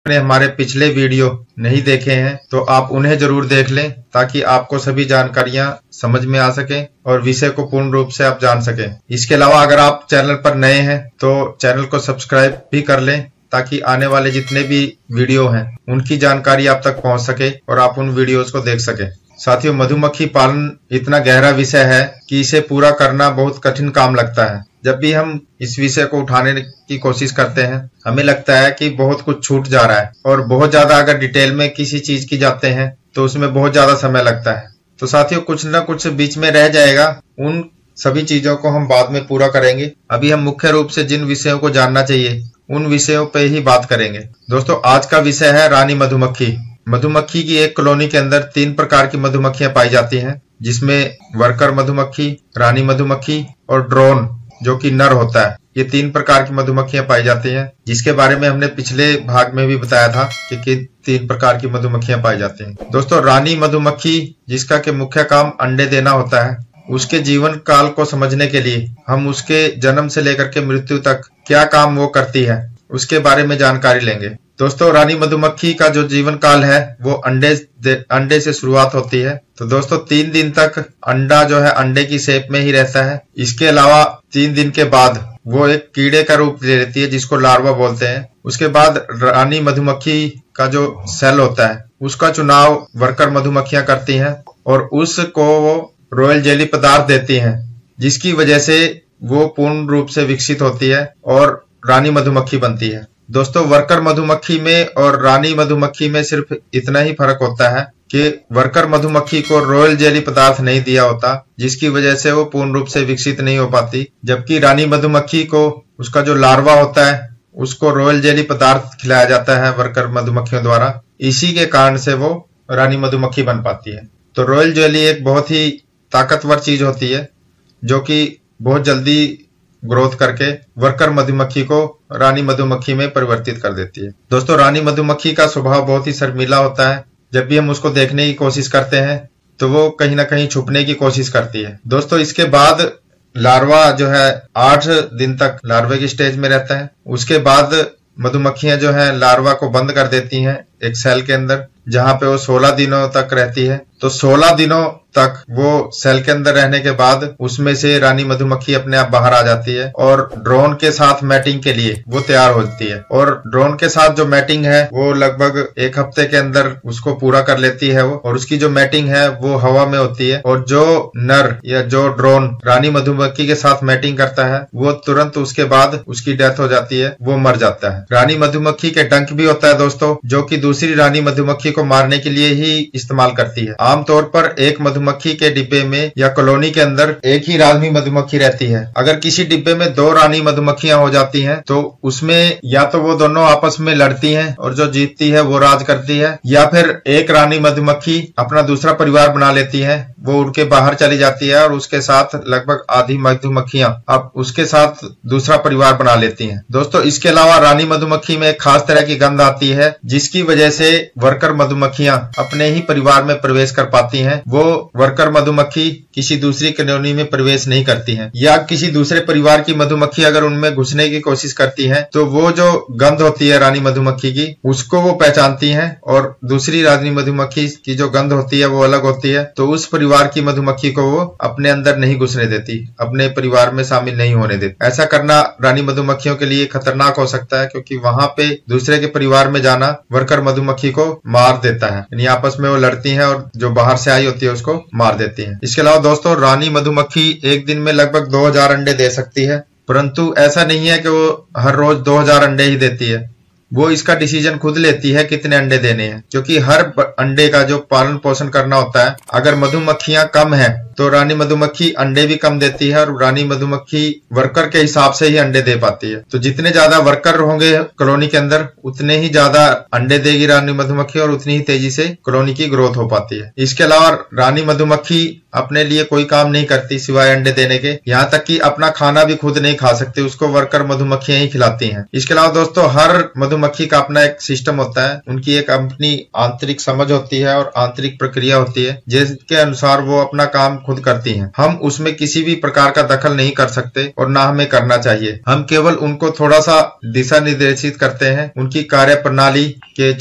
आपने हमारे पिछले वीडियो नहीं देखे हैं तो आप उन्हें जरूर देख लें ताकि आपको सभी जानकारियां समझ में आ सकें और विषय को पूर्ण रूप से आप जान सकें। इसके अलावा अगर आप चैनल पर नए हैं तो चैनल को सब्सक्राइब भी कर लें ताकि आने वाले जितने भी वीडियो हैं उनकी जानकारी आप तक पहुंच सके और आप उन वीडियोस को देख सकें। साथियों, मधुमक्खी पालन इतना गहरा विषय है कि इसे पूरा करना बहुत कठिन काम लगता है। जब भी हम इस विषय को उठाने की कोशिश करते हैं हमें लगता है कि बहुत कुछ छूट जा रहा है और बहुत ज्यादा अगर डिटेल में किसी चीज की जाते हैं तो उसमें बहुत ज्यादा समय लगता है। तो साथियों, कुछ न कुछ बीच में रह जाएगा, उन सभी चीजों को हम बाद में पूरा करेंगे। अभी हम मुख्य रूप से जिन विषयों को जानना चाहिए उन विषयों पे ही बात करेंगे। दोस्तों, आज का विषय है रानी मधुमक्खी। मधुमक्खी की एक कॉलोनी के अंदर 3 प्रकार की मधुमक्खियां पाई जाती हैं, जिसमें वर्कर मधुमक्खी, रानी मधुमक्खी और ड्रोन जो कि नर होता है। ये 3 प्रकार की मधुमक्खियां पाई जाती हैं, जिसके बारे में हमने पिछले भाग में भी बताया था कि 3 प्रकार की मधुमक्खियां पाई जाती हैं। दोस्तों, रानी मधुमक्खी जिसका कि मुख्य काम अंडे देना होता है, उसके जीवन काल को समझने के लिए हम उसके जन्म से लेकर के मृत्यु तक क्या काम वो करती है उसके बारे में जानकारी लेंगे। दोस्तों, रानी मधुमक्खी का जो जीवन काल है वो अंडे से शुरुआत होती है। तो दोस्तों, 3 दिन तक अंडा जो है अंडे की शेप में ही रहता है। इसके अलावा 3 दिन के बाद वो एक कीड़े का रूप ले लेती है जिसको लार्वा बोलते हैं। उसके बाद रानी मधुमक्खी का जो सेल होता है उसका चुनाव वर्कर मधुमक्खियां करती हैं और उसको वो रॉयल जेली पदार्थ देती हैं, जिसकी वजह से वो पूर्ण रूप से विकसित होती है और रानी मधुमक्खी बनती है। दोस्तों, वर्कर मधुमक्खी में और रानी मधुमक्खी में सिर्फ इतना ही फर्क होता है कि वर्कर मधुमक्खी को रॉयल जेली पदार्थ नहीं दिया होता, जिसकी वजह से वो पूर्ण रूप से विकसित नहीं हो पाती, जबकि रानी मधुमक्खी को उसका जो लार्वा होता है उसको रॉयल जेली पदार्थ खिलाया जाता है वर्कर मधुमक्खियों द्वारा। इसी के कारण से वो रानी मधुमक्खी बन पाती है। तो रॉयल जेली एक बहुत ही ताकतवर चीज होती है जो कि बहुत जल्दी ग्रोथ करके वर्कर मधुमक्खी को रानी मधुमक्खी में परिवर्तित कर देती है। दोस्तों, रानी मधुमक्खी का स्वभाव बहुत ही शर्मीला होता है। जब भी हम उसको देखने की कोशिश करते हैं तो वो कहीं ना कहीं छुपने की कोशिश करती है। दोस्तों, इसके बाद लार्वा जो है 8 दिन तक लार्वे की स्टेज में रहता है। उसके बाद मधुमक्खियां जो है लार्वा को बंद कर देती हैं एक सेल के अंदर, जहां पे वो 16 दिनों तक रहती है। तो 16 दिनों तक वो सेल के अंदर रहने के बाद उसमें से रानी मधुमक्खी अपने आप बाहर आ जाती है और ड्रोन के साथ मैटिंग के लिए वो तैयार होती है। और ड्रोन के साथ जो मैटिंग है वो लगभग 1 हफ्ते के अंदर उसको पूरा कर लेती है वो, और उसकी जो मैटिंग है वो हवा में होती है। और जो नर या जो ड्रोन रानी मधुमक्खी के साथ मैटिंग करता है वो तुरंत उसके बाद उसकी डेथ हो जाती है, वो मर जाता है। रानी मधुमक्खी के डंक भी होता है दोस्तों, जो कि दूसरी रानी मधुमक्खी को मारने के लिए ही इस्तेमाल करती है। आमतौर पर एक मधुमक्खी के डिब्बे में या कॉलोनी के अंदर एक ही रानी मधुमक्खी रहती है। अगर किसी डिब्बे में 2 रानी मधुमक्खियां हो जाती हैं तो उसमें या तो वो दोनों आपस में लड़ती हैं और जो जीतती है वो राज करती है, या फिर एक रानी मधुमक्खी अपना दूसरा परिवार बना लेती है, वो उड़ के बाहर चली जाती है और उसके साथ लगभग आधी मधुमक्खियां अब उसके साथ दूसरा परिवार बना लेती हैं। दोस्तों, इसके अलावा रानी मधुमक्खी में एक खास तरह की गंध आती है जिसकी वजह से वर्कर मधुमक्खियां अपने ही परिवार में प्रवेश कर पाती हैं। वो वर्कर मधुमक्खी किसी दूसरी कॉलोनी में प्रवेश नहीं करती हैं, या किसी दूसरे परिवार की मधुमक्खी अगर उनमें घुसने की कोशिश करती है तो वो जो गंध होती है रानी मधुमक्खी की उसको वो पहचानती हैं और दूसरी रानी मधुमक्खी की जो गंध होती है वो अलग होती है, तो उस परिवार की मधुमक्खी को वो अपने अंदर नहीं घुसने देती, अपने परिवार में शामिल नहीं होने देती। ऐसा करना रानी मधुमक्खियों के लिए खतरनाक हो सकता है, क्योंकि वहां पे दूसरे के परिवार में जाना वर्कर मधुमक्खी को मार देता है, यानी आपस में वो लड़ती हैं और जो बाहर से आई होती है उसको मार देती हैं। इसके अलावा दोस्तों, रानी मधुमक्खी एक दिन में लगभग 2000 अंडे दे सकती है, परंतु ऐसा नहीं है कि वो हर रोज 2000 अंडे ही देती है। वो इसका डिसीजन खुद लेती है कितने अंडे देने हैं, क्योंकि हर अंडे का जो पालन पोषण करना होता है, अगर मधुमक्खियां कम है तो रानी मधुमक्खी अंडे भी कम देती है और रानी मधुमक्खी वर्कर के हिसाब से ही अंडे दे पाती है। तो जितने ज्यादा वर्कर होंगे कॉलोनी के अंदर उतने ही ज्यादा अंडे देगी रानी मधुमक्खी और उतनी ही तेजी से कॉलोनी की ग्रोथ हो पाती है। इसके अलावा रानी मधुमक्खी अपने लिए कोई काम नहीं करती सिवाय अंडे देने के, यहाँ तक कि अपना खाना भी खुद नहीं खा सकती, उसको वर्कर मधुमक्खियां ही खिलाती हैं। इसके अलावा दोस्तों, हर मधुमक्खी का अपना एक सिस्टम होता है, उनकी एक अपनी आंतरिक समझ होती है और आंतरिक प्रक्रिया होती है जिसके अनुसार वो अपना काम खुद करती हैं। हम उसमें किसी भी प्रकार का दखल नहीं कर सकते और ना हमें करना चाहिए। हम केवल उनको थोड़ा सा दिशा निर्देशित करते हैं, उनकी कार्य प्रणाली के